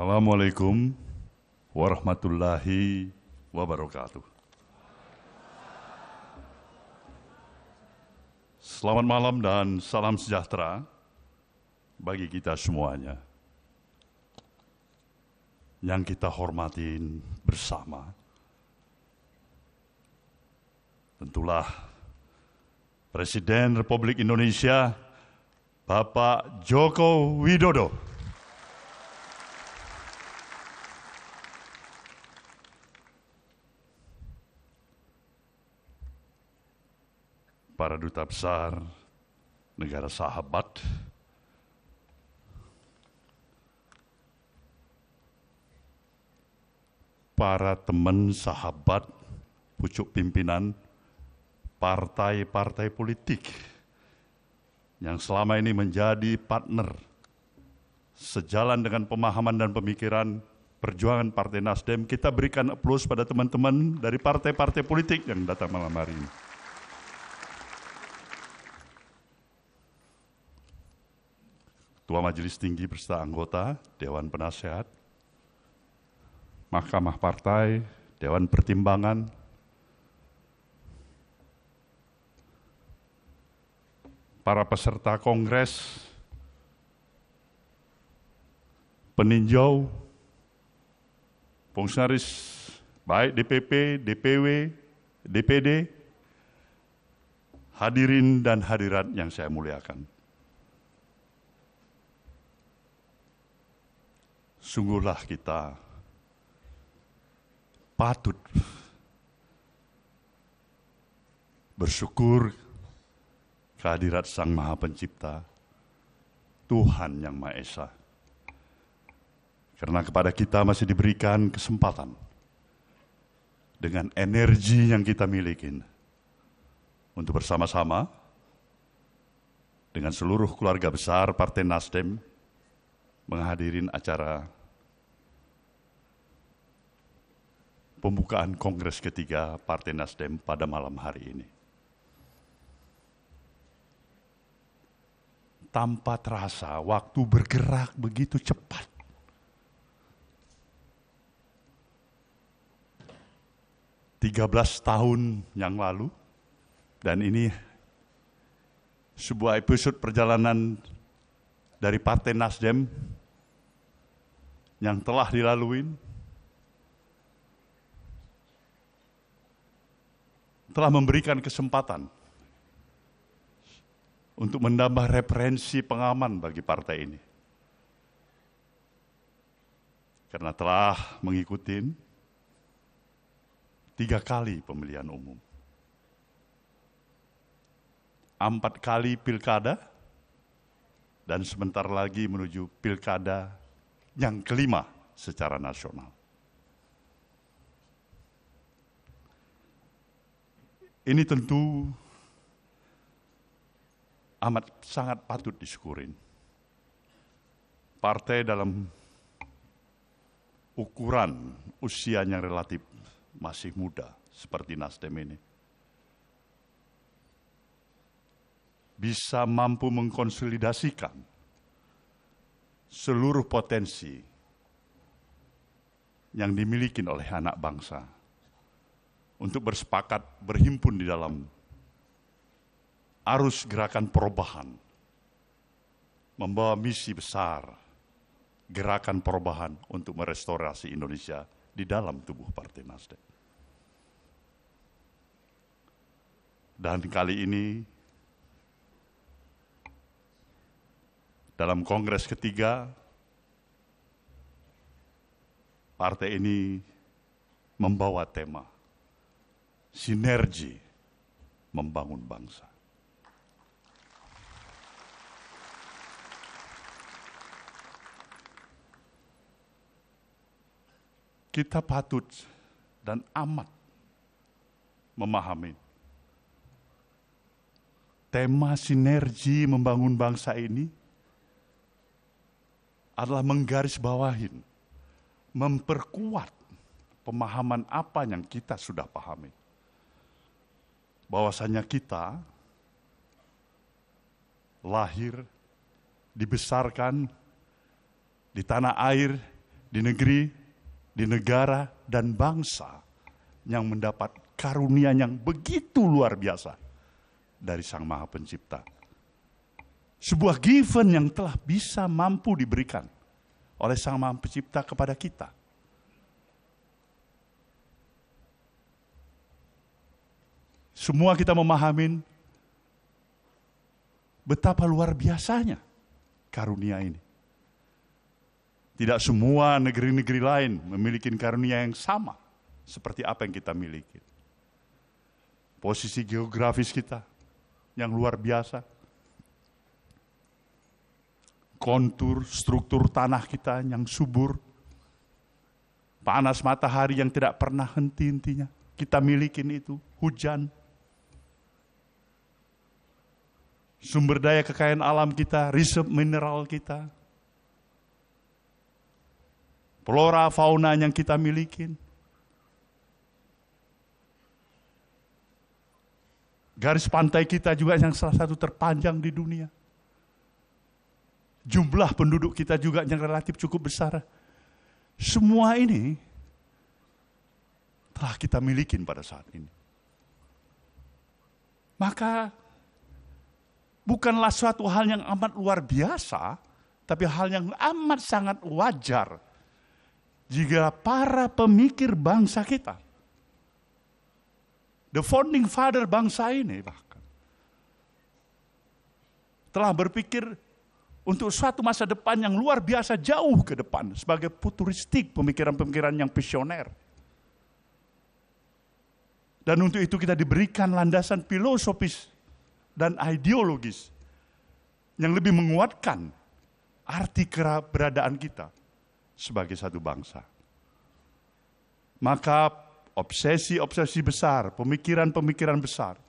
Assalamualaikum warahmatullahi wabarakatuh. Selamat malam dan salam sejahtera bagi kita semuanya. Yang kita hormatin bersama, tentulah Presiden Republik Indonesia, Bapak Joko Widodo. Para duta besar negara sahabat, para teman sahabat pucuk pimpinan partai-partai politik yang selama ini menjadi partner sejalan dengan pemahaman dan pemikiran perjuangan Partai Nasdem. Kita berikan aplaus pada teman-teman dari partai-partai politik yang datang malam hari ini. Ketua Majelis Tinggi beserta anggota Dewan Penasehat, Mahkamah Partai, Dewan Pertimbangan, para peserta kongres, peninjau, fungsionaris baik DPP, DPW, DPD, hadirin dan hadirat yang saya muliakan. Sungguhlah kita patut bersyukur kehadirat Sang Maha Pencipta, Tuhan Yang Maha Esa. Karena kepada kita masih diberikan kesempatan dengan energi yang kita miliki untuk bersama-sama dengan seluruh keluarga besar Partai Nasdem menghadirin acara pembukaan Kongres ketiga Partai Nasdem pada malam hari ini. Tanpa terasa, waktu bergerak begitu cepat. Tahun yang lalu, dan ini sebuah episode perjalanan dari Partai Nasdem yang telah dilalui, telah memberikan kesempatan untuk menambah referensi pengaman bagi partai ini. Karena telah mengikuti 3 kali pemilihan umum, 4 kali pilkada, dan sebentar lagi menuju pilkada yang kelima secara nasional. Ini tentu amat sangat patut disyukurin. Partai dalam ukuran usianya relatif masih muda seperti Nasdem ini bisa mampu mengkonsolidasikan seluruh potensi yang dimiliki oleh anak bangsa untuk bersepakat berhimpun di dalam arus gerakan perubahan, membawa misi besar gerakan perubahan untuk merestorasi Indonesia di dalam tubuh Partai Nasdem. Dan kali ini dalam Kongres ketiga, partai ini membawa tema sinergi membangun bangsa. Kita patut dan amat memahami tema sinergi membangun bangsa ini adalah menggarisbawahin, memperkuat pemahaman apa yang kita sudah pahami. Bahwasanya kita lahir, dibesarkan di tanah air di negeri, di negara, dan bangsa yang mendapat karunia yang begitu luar biasa dari Sang Maha Pencipta. Sebuah given yang telah bisa mampu diberikan oleh Sang Maha Pencipta kepada kita. Semua kita memahami betapa luar biasanya karunia ini. Tidak semua negeri-negeri lain memiliki karunia yang sama seperti apa yang kita miliki. Posisi geografis kita yang luar biasa. Kontur, struktur tanah kita yang subur. Panas matahari yang tidak pernah henti-hentinya. Kita miliki itu, hujan. Sumber daya kekayaan alam kita, reserve mineral kita. Flora, fauna yang kita miliki. Garis pantai kita juga yang salah satu terpanjang di dunia. Jumlah penduduk kita juga yang relatif cukup besar. Semua ini telah kita miliki pada saat ini. Maka bukanlah suatu hal yang amat luar biasa, tapi hal yang amat sangat wajar jika para pemikir bangsa kita, the founding father bangsa ini bahkan, telah berpikir untuk suatu masa depan yang luar biasa jauh ke depan sebagai futuristik, pemikiran-pemikiran yang visioner. Dan untuk itu kita diberikan landasan filosofis dan ideologis yang lebih menguatkan arti keberadaan kita sebagai satu bangsa. Maka obsesi-obsesi besar, pemikiran-pemikiran besar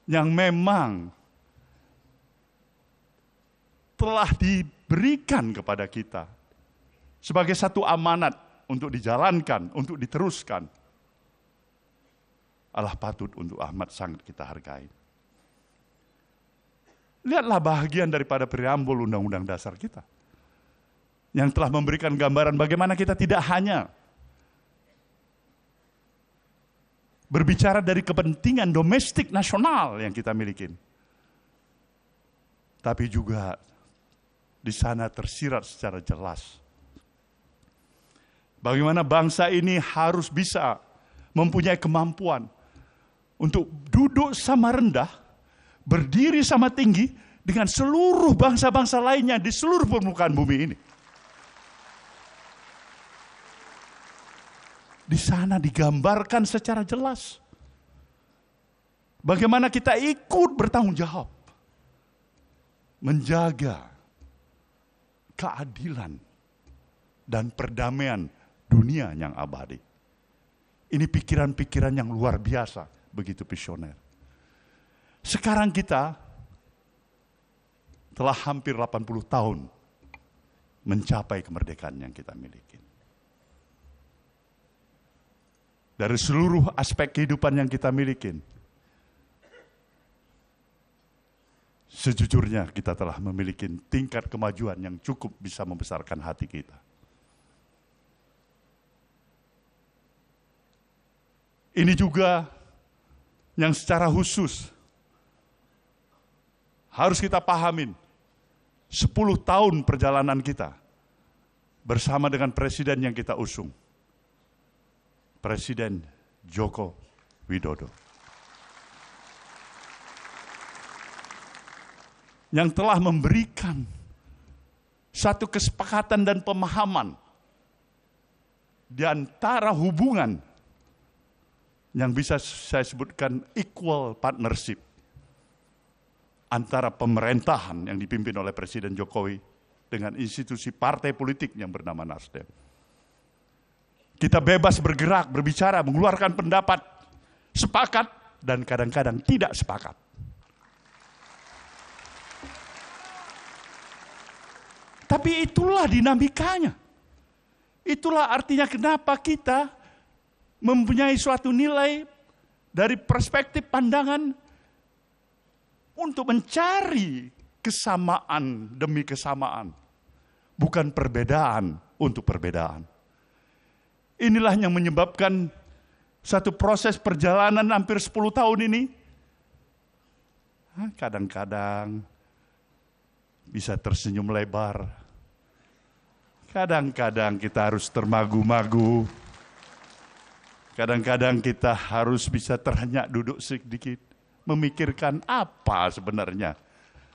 yang memang telah diberikan kepada kita sebagai satu amanat untuk dijalankan, untuk diteruskan, adalah patut untuk amat sangat kita hargai. Lihatlah bahagian daripada preambul Undang-Undang Dasar kita yang telah memberikan gambaran bagaimana kita tidak hanya berbicara dari kepentingan domestik nasional yang kita miliki, tapi juga di sana tersirat secara jelas bagaimana bangsa ini harus bisa mempunyai kemampuan untuk duduk sama rendah, berdiri sama tinggi dengan seluruh bangsa-bangsa lainnya di seluruh permukaan bumi ini. Di sana digambarkan secara jelas bagaimana kita ikut bertanggung jawab menjaga keadilan dan perdamaian dunia yang abadi. Ini pikiran-pikiran yang luar biasa, begitu visioner. Sekarang kita telah hampir 80 tahun mencapai kemerdekaan yang kita miliki. Dari seluruh aspek kehidupan yang kita miliki, sejujurnya kita telah memiliki tingkat kemajuan yang cukup bisa membesarkan hati kita. Ini juga yang secara khusus harus kita pahamin. 10 tahun perjalanan kita bersama dengan presiden yang kita usung, Presiden Joko Widodo. Yang telah memberikan satu kesepakatan dan pemahaman di antara hubungan yang bisa saya sebutkan equal partnership antara pemerintahan yang dipimpin oleh Presiden Jokowi dengan institusi partai politik yang bernama Nasdem. Kita bebas bergerak, berbicara, mengeluarkan pendapat, sepakat dan kadang-kadang tidak sepakat. Tapi itulah dinamikanya. Itulah artinya kenapa kita mempunyai suatu nilai dari perspektif pandangan untuk mencari kesamaan demi kesamaan. bukan perbedaan untuk perbedaan. Inilah yang menyebabkan satu proses perjalanan hampir 10 tahun ini, kadang-kadang bisa tersenyum lebar, kadang-kadang kita harus termagu-magu, kadang-kadang kita harus bisa terhenyak duduk sedikit, memikirkan apa sebenarnya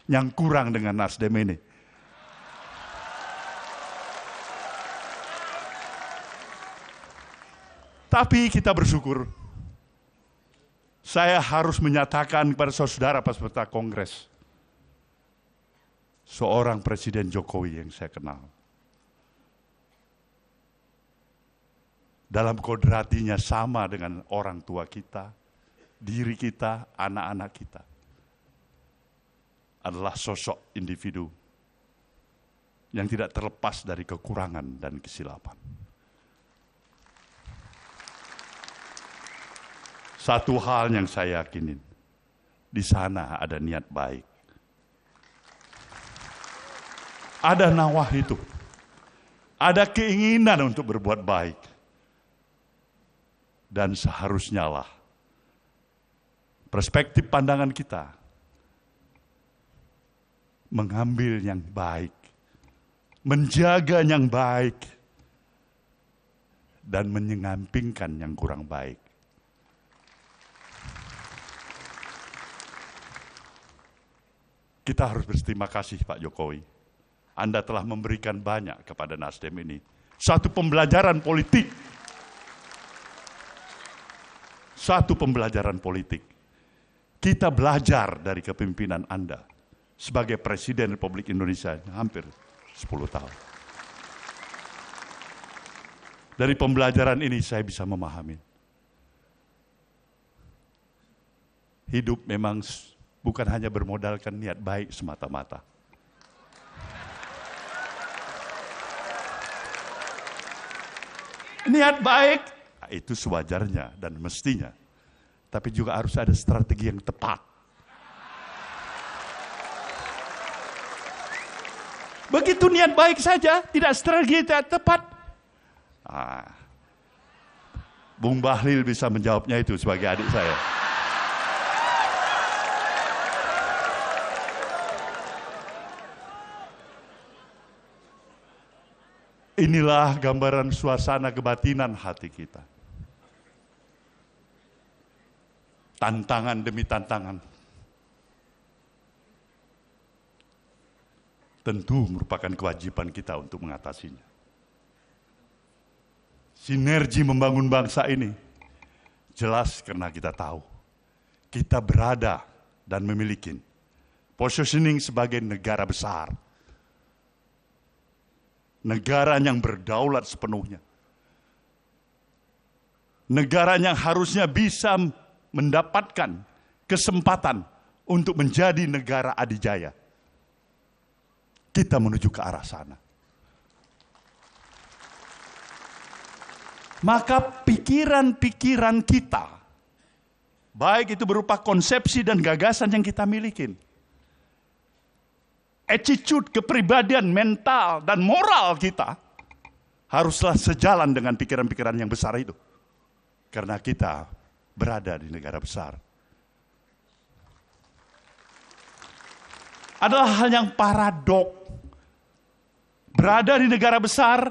yang kurang dengan Nasdem ini. Tapi kita bersyukur, saya harus menyatakan kepada saudara peserta Kongres, seorang Presiden Jokowi yang saya kenal, dalam kodratinya sama dengan orang tua kita, diri kita, anak-anak kita, adalah sosok individu yang tidak terlepas dari kekurangan dan kesilapan. Satu hal yang saya yakinin, di sana ada niat baik. Ada nawah itu, ada keinginan untuk berbuat baik. Dan seharusnya lah perspektif pandangan kita mengambil yang baik, menjaga yang baik, dan menyampingkan yang kurang baik. Kita harus berterima kasih Pak Jokowi. Anda telah memberikan banyak kepada Nasdem ini. Satu pembelajaran politik. Satu pembelajaran politik. Kita belajar dari kepemimpinan Anda sebagai Presiden Republik Indonesia hampir 10 tahun. Dari pembelajaran ini saya bisa memahami. Hidup memang bukan hanya bermodalkan niat baik semata-mata. Niat baik, itu sewajarnya dan mestinya. Tapi juga harus ada strategi yang tepat. Begitu niat baik saja, tidak strategi yang tepat. Bung Bahlil bisa menjawabnya itu sebagai adik saya. Inilah gambaran suasana kebatinan hati kita. Tantangan demi tantangan. Tentu merupakan kewajiban kita untuk mengatasinya. Sinergi membangun bangsa ini jelas karena kita tahu kita berada dan memiliki positioning sebagai negara besar. Negara yang berdaulat sepenuhnya. Negara yang harusnya bisa mendapatkan kesempatan untuk menjadi negara adidaya. Kita menuju ke arah sana. Maka pikiran-pikiran kita, baik itu berupa konsepsi dan gagasan yang kita miliki, attitude, kepribadian, mental, dan moral kita haruslah sejalan dengan pikiran-pikiran yang besar itu. Karena kita berada di negara besar. Adalah hal yang paradok. Berada di negara besar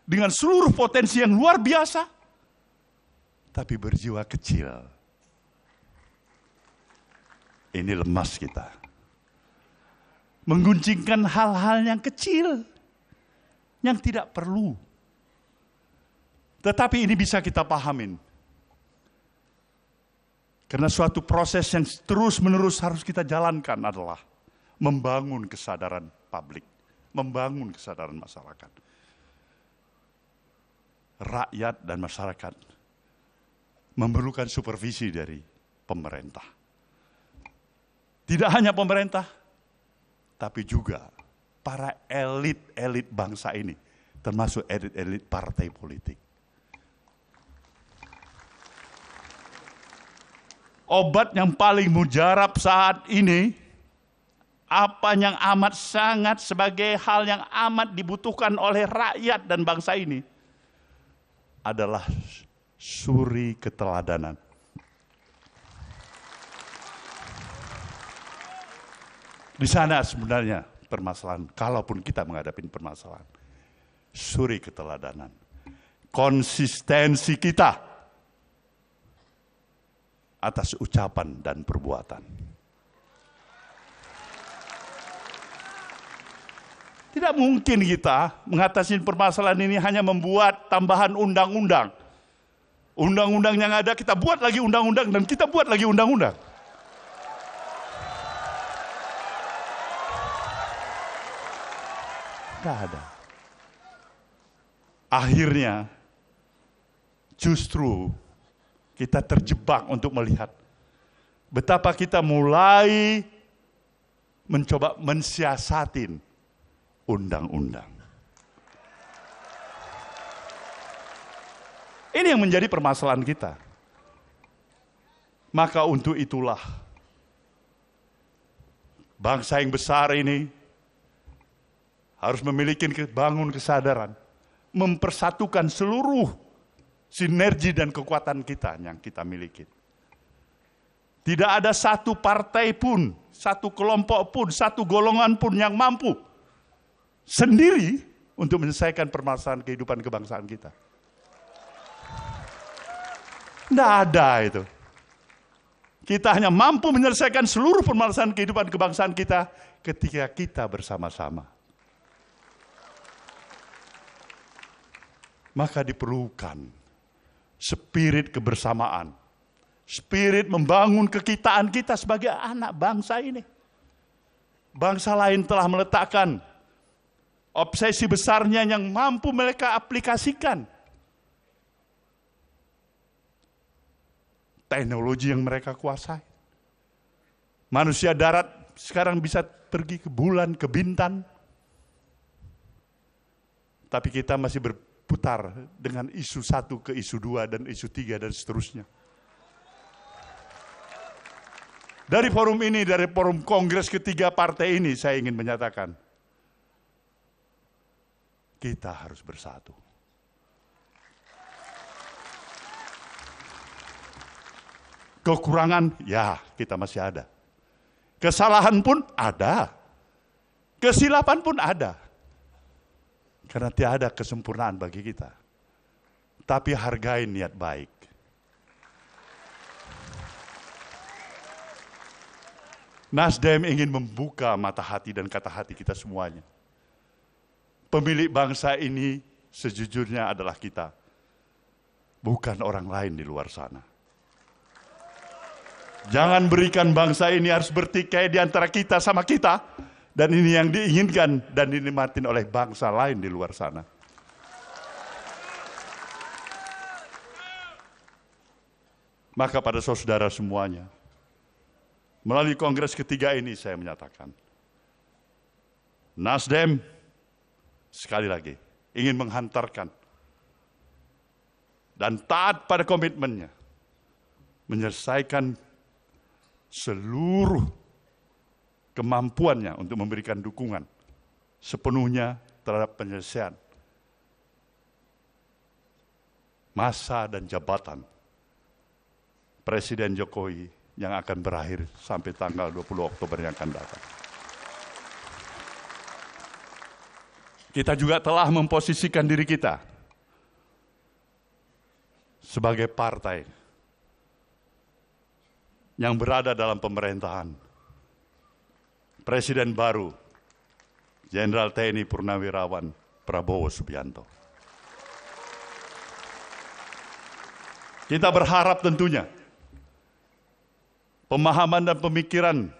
dengan seluruh potensi yang luar biasa, tapi berjiwa kecil. Ini lemas kita. Mengguncingkan hal-hal yang kecil, yang tidak perlu. Tetapi ini bisa kita pahamin. Karena suatu proses yang terus-menerus harus kita jalankan adalah membangun kesadaran publik, membangun kesadaran masyarakat. Rakyat dan masyarakat memerlukan supervisi dari pemerintah. Tidak hanya pemerintah, tapi juga para elit-elit bangsa ini, termasuk elit-elit partai politik. Obat yang paling mujarab saat ini apa yang amat sangat sebagai hal yang amat dibutuhkan oleh rakyat dan bangsa ini adalah suri keteladanan. Di sana sebenarnya permasalahan, kalaupun kita menghadapi permasalahan, suri keteladanan, konsistensi kita atas ucapan dan perbuatan. Tidak mungkin kita mengatasi permasalahan ini hanya membuat tambahan undang-undang. Undang-undang yang ada kita buat lagi undang-undang dan kita buat lagi undang-undang. Tidak ada. Akhirnya justru kita terjebak untuk melihat betapa kita mulai mencoba mensiasatin undang-undang. Ini yang menjadi permasalahan kita. Maka untuk itulah bangsa yang besar ini harus memiliki bangun kesadaran, mempersatukan seluruh sinergi dan kekuatan kita yang kita miliki. Tidak ada satu partai pun, satu kelompok pun, satu golongan pun yang mampu sendiri untuk menyelesaikan permasalahan kehidupan kebangsaan kita. Tidak ada itu. Kita hanya mampu menyelesaikan seluruh permasalahan kehidupan kebangsaan kita ketika kita bersama-sama. Maka diperlukan spirit kebersamaan, spirit membangun kekitaan kita sebagai anak bangsa ini. Bangsa lain telah meletakkan obsesi besarnya yang mampu mereka aplikasikan. Teknologi yang mereka kuasai. Manusia darat sekarang bisa pergi ke bulan, ke bintang. Tapi kita masih berputar dengan isu 1 ke isu 2 dan isu 3 dan seterusnya. Dari forum ini, dari forum kongres ketiga partai ini, saya ingin menyatakan, kita harus bersatu. Kekurangan, ya kita masih ada. Kesalahan pun ada. Kesilapan pun ada. Karena tidak ada kesempurnaan bagi kita. Tapi hargai niat baik. Nasdem ingin membuka mata hati dan kata hati kita semuanya. Pemilik bangsa ini sejujurnya adalah kita, bukan orang lain di luar sana. Jangan berikan bangsa ini harus bertikai di antara kita sama kita, dan ini yang diinginkan dan dinikmatin oleh bangsa lain di luar sana. Maka pada saudara semuanya, melalui kongres ketiga ini saya menyatakan, Nasdem sekali lagi ingin menghantarkan dan taat pada komitmennya menyelesaikan seluruh kemampuannya untuk memberikan dukungan sepenuhnya terhadap penyelesaian masa dan jabatan Presiden Jokowi yang akan berakhir sampai tanggal 20 Oktober yang akan datang. Kita juga telah memposisikan diri kita sebagai partai yang berada dalam pemerintahan Presiden baru, Jenderal TNI Purnawirawan Prabowo Subianto. Kita berharap tentunya pemahaman dan pemikiran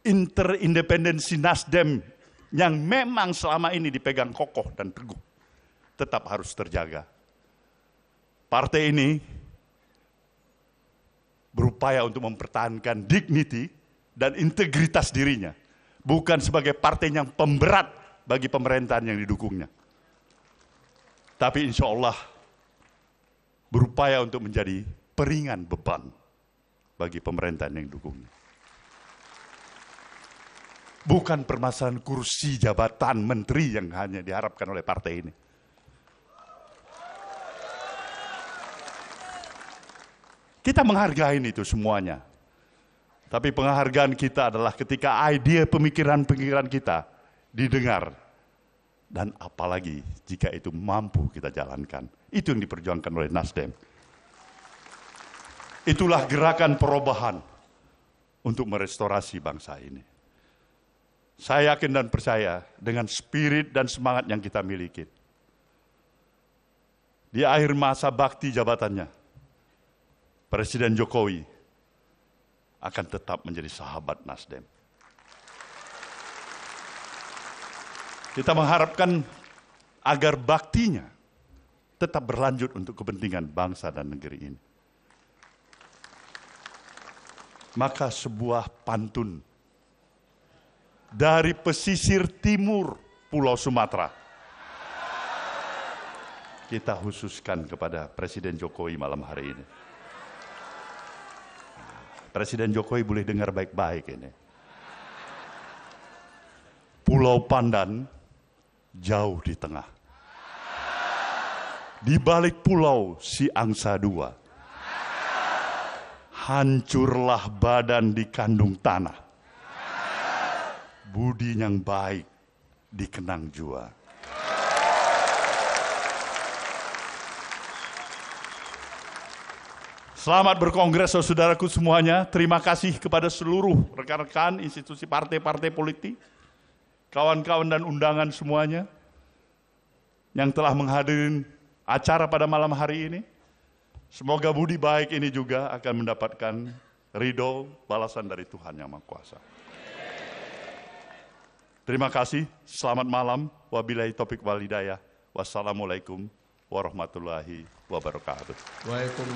interindependensi Nasdem yang memang selama ini dipegang kokoh dan teguh tetap harus terjaga. Partai ini berupaya untuk mempertahankan dignity dan integritas dirinya, bukan sebagai partai yang pemberat bagi pemerintahan yang didukungnya. Tapi insya Allah berupaya untuk menjadi peringan beban bagi pemerintahan yang didukungnya. Bukan permasalahan kursi jabatan menteri yang hanya diharapkan oleh partai ini. Kita menghargai itu semuanya. Tapi penghargaan kita adalah ketika ide pemikiran-pemikiran kita didengar. Dan apalagi jika itu mampu kita jalankan. Itu yang diperjuangkan oleh Nasdem. Itulah gerakan perubahan untuk merestorasi bangsa ini. Saya yakin dan percaya dengan spirit dan semangat yang kita miliki. Di akhir masa bakti jabatannya, Presiden Jokowi akan tetap menjadi sahabat Nasdem. Kita mengharapkan agar baktinya tetap berlanjut untuk kepentingan bangsa dan negeri ini. Maka sebuah pantun dari pesisir timur Pulau Sumatera kita khususkan kepada Presiden Jokowi malam hari ini. Presiden Jokowi boleh dengar baik-baik ini. Pulau Pandan jauh di tengah. Di balik pulau si angsa dua. Hancurlah badan di kandung tanah. Budi yang baik dikenang jua. Selamat berkongres saudaraku semuanya. Terima kasih kepada seluruh rekan-rekan institusi partai-partai politik, kawan-kawan dan undangan semuanya yang telah menghadiri acara pada malam hari ini. Semoga budi baik ini juga akan mendapatkan ridho balasan dari Tuhan Yang Maha Kuasa. Terima kasih, selamat malam. Wabillahi taufiq wal hidayah. Wassalamualaikum warahmatullahi wabarakatuh. Waalaikumsalam.